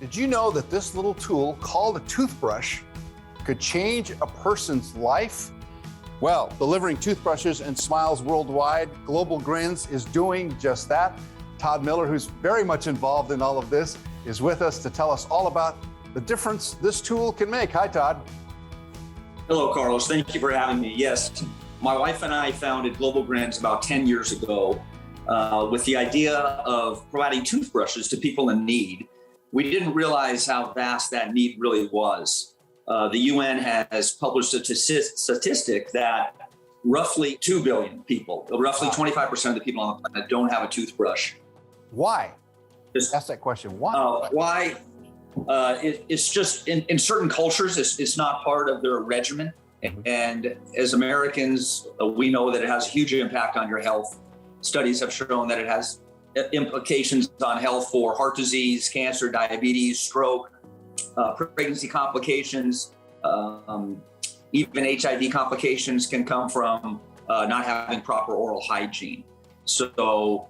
Did you know that this little tool called a toothbrush could change a person's life? Well, delivering toothbrushes and smiles worldwide, Global Grins is doing just that. Todd Miller, who's very much involved in all of this, is with us to tell us all about the difference this tool can make. Hi, Todd. Hello, Carlos. Thank you for having me. Yes, my wife and I founded Global Grins about 10 years ago with the idea of providing toothbrushes to people in need. We didn't realize how vast that need really was. The UN has published a statistic that roughly 2 billion people, roughly 25% of the people on the planet don't have a toothbrush. Why? Ask that question. Why? Why? It's just in certain cultures, it's not part of their regimen. And as Americans, we know that it has a huge impact on your health. Studies have shown that it has implications on health for heart disease, cancer, diabetes, stroke, pregnancy complications, even HIV complications can come from not having proper oral hygiene. So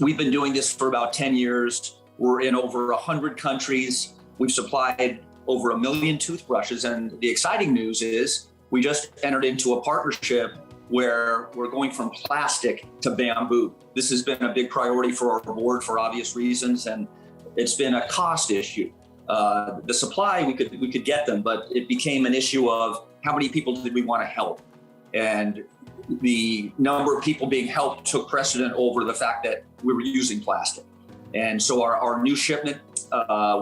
we've been doing this for about 10 years. We're in over 100 countries. We've supplied over 1 million toothbrushes. And the exciting news is we just entered into a partnership where we're going from plastic to bamboo. This has been a big priority for our board for obvious reasons, and it's been a cost issue. The supply, we could get them, but it became an issue of how many people did we want to help? And the number of people being helped took precedent over the fact that we were using plastic. And so our new shipment,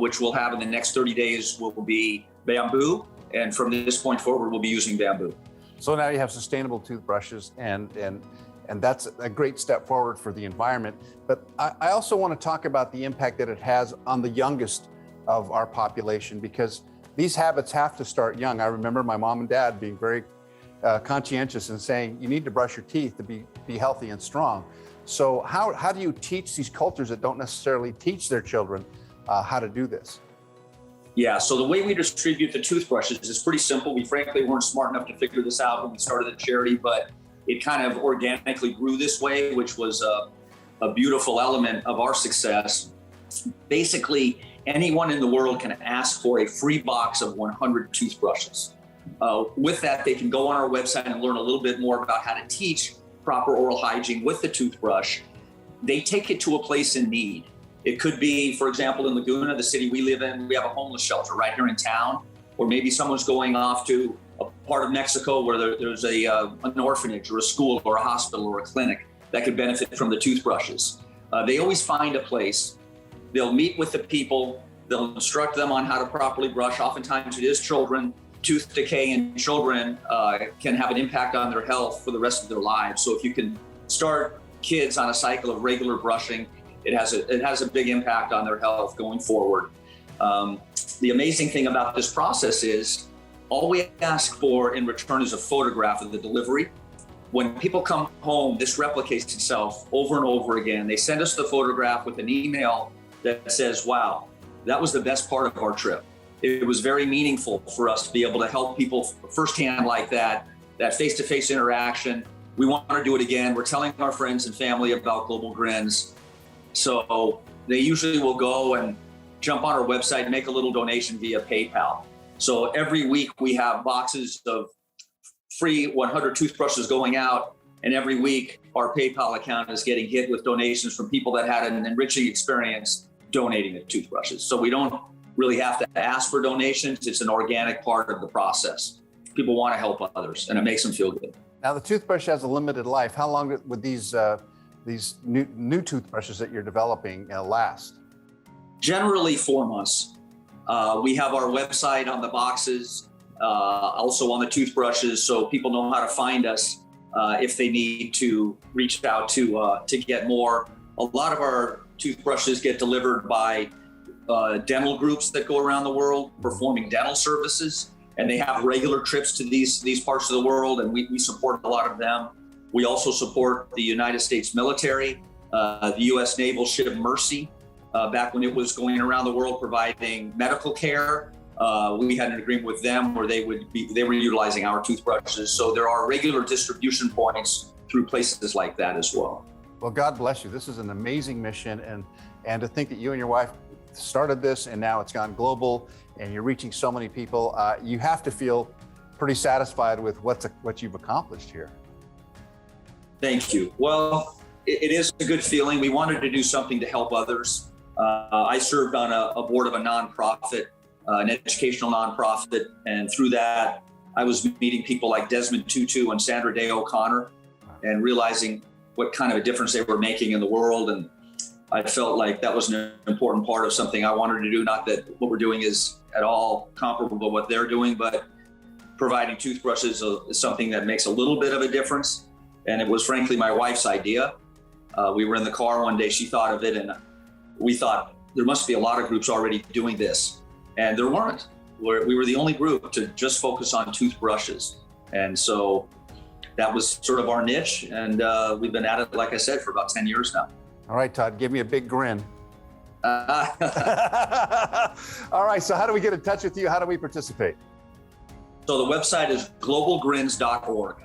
which we'll have in the next 30 days, will be bamboo. And from this point forward, we'll be using bamboo. So now you have sustainable toothbrushes, and that's a great step forward for the environment. But I also want to talk about the impact that it has on the youngest of our population, because these habits have to start young. I remember my mom and dad being very conscientious and saying, you need to brush your teeth to be healthy and strong. So how do you teach these cultures that don't necessarily teach their children how to do this? Yeah, so the way we distribute the toothbrushes is pretty simple. We frankly weren't smart enough to figure this out when we started the charity, but it kind of organically grew this way, which was a beautiful element of our success. Basically, anyone in the world can ask for a free box of 100 toothbrushes. With that, they can go on our website and learn a little bit more about how to teach proper oral hygiene with the toothbrush. They take it to a place in need. It could be, for example, in Laguna, the city we live in, we have a homeless shelter right here in town, or maybe someone's going off to a part of Mexico where there's an orphanage or a school or a hospital or a clinic that could benefit from the toothbrushes. They always find a place. They'll meet with the people. They'll instruct them on how to properly brush. Oftentimes it is children. Tooth decay in children can have an impact on their health for the rest of their lives. So if you can start kids on a cycle of regular brushing, it has a big impact on their health going forward. The amazing thing about this process is all we ask for in return is a photograph of the delivery. When people come home, this replicates itself over and over again. They send us the photograph with an email that says, wow, that was the best part of our trip. It was very meaningful for us to be able to help people firsthand like that face-to-face interaction. We want to do it again. We're telling our friends and family about Global Grins. So they usually will go and jump on our website and make a little donation via PayPal. So every week we have boxes of free 100 toothbrushes going out, and every week our PayPal account is getting hit with donations from people that had an enriching experience donating the toothbrushes. So we don't really have to ask for donations. It's an organic part of the process. People want to help others, and it makes them feel good. Now the toothbrush has a limited life. How long would these new toothbrushes that you're developing last? Generally 4 months. We have our website on the boxes, also on the toothbrushes, so people know how to find us if they need to reach out to get more. A lot of our toothbrushes get delivered by dental groups that go around the world performing dental services, and they have regular trips to these parts of the world, and we support a lot of them. We also support the United States military, the U.S. Naval ship Mercy, back when it was going around the world providing medical care. We had an agreement with them where they were utilizing our toothbrushes. So there are regular distribution points through places like that as well. Well, God bless you. This is an amazing mission, and to think that you and your wife started this and now it's gone global and you're reaching so many people. You have to feel pretty satisfied with what you've accomplished here. Thank you. Well, it is a good feeling. We wanted to do something to help others. I served on a board of a nonprofit, an educational nonprofit, and through that, I was meeting people like Desmond Tutu and Sandra Day O'Connor and realizing what kind of a difference they were making in the world. And I felt like that was an important part of something I wanted to do. Not that what we're doing is at all comparable to what they're doing, but providing toothbrushes is something that makes a little bit of a difference. And it was frankly my wife's idea. We were in the car one day, she thought of it, and we thought there must be a lot of groups already doing this. And there weren't. We were the only group to just focus on toothbrushes. And so that was sort of our niche. And we've been at it, like I said, for about 10 years now. All right, Todd, give me a big grin. All right, so how do we get in touch with you? How do we participate? So the website is globalgrins.org.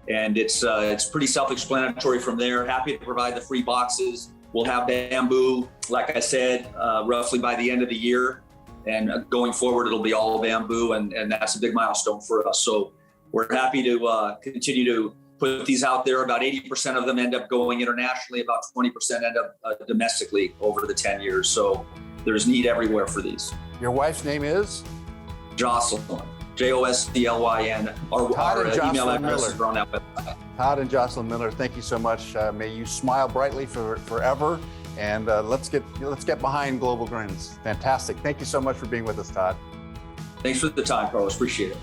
And it's pretty self-explanatory from there. Happy to provide the free boxes. We'll have bamboo, like I said, roughly by the end of the year. And going forward, it'll be all bamboo, and that's a big milestone for us. So we're happy to continue to put these out there. About 80% of them end up going internationally. About 20% end up domestically over the 10 years. So there's need everywhere for these. Your wife's name is? Jocelyn, Josclyn. Our email addresses are on that website. Todd and Jocelyn Miller, thank you so much. May you smile brightly forever. And let's get behind Global Grins. Fantastic. Thank you so much for being with us, Todd. Thanks for the time, Carlos. Appreciate it.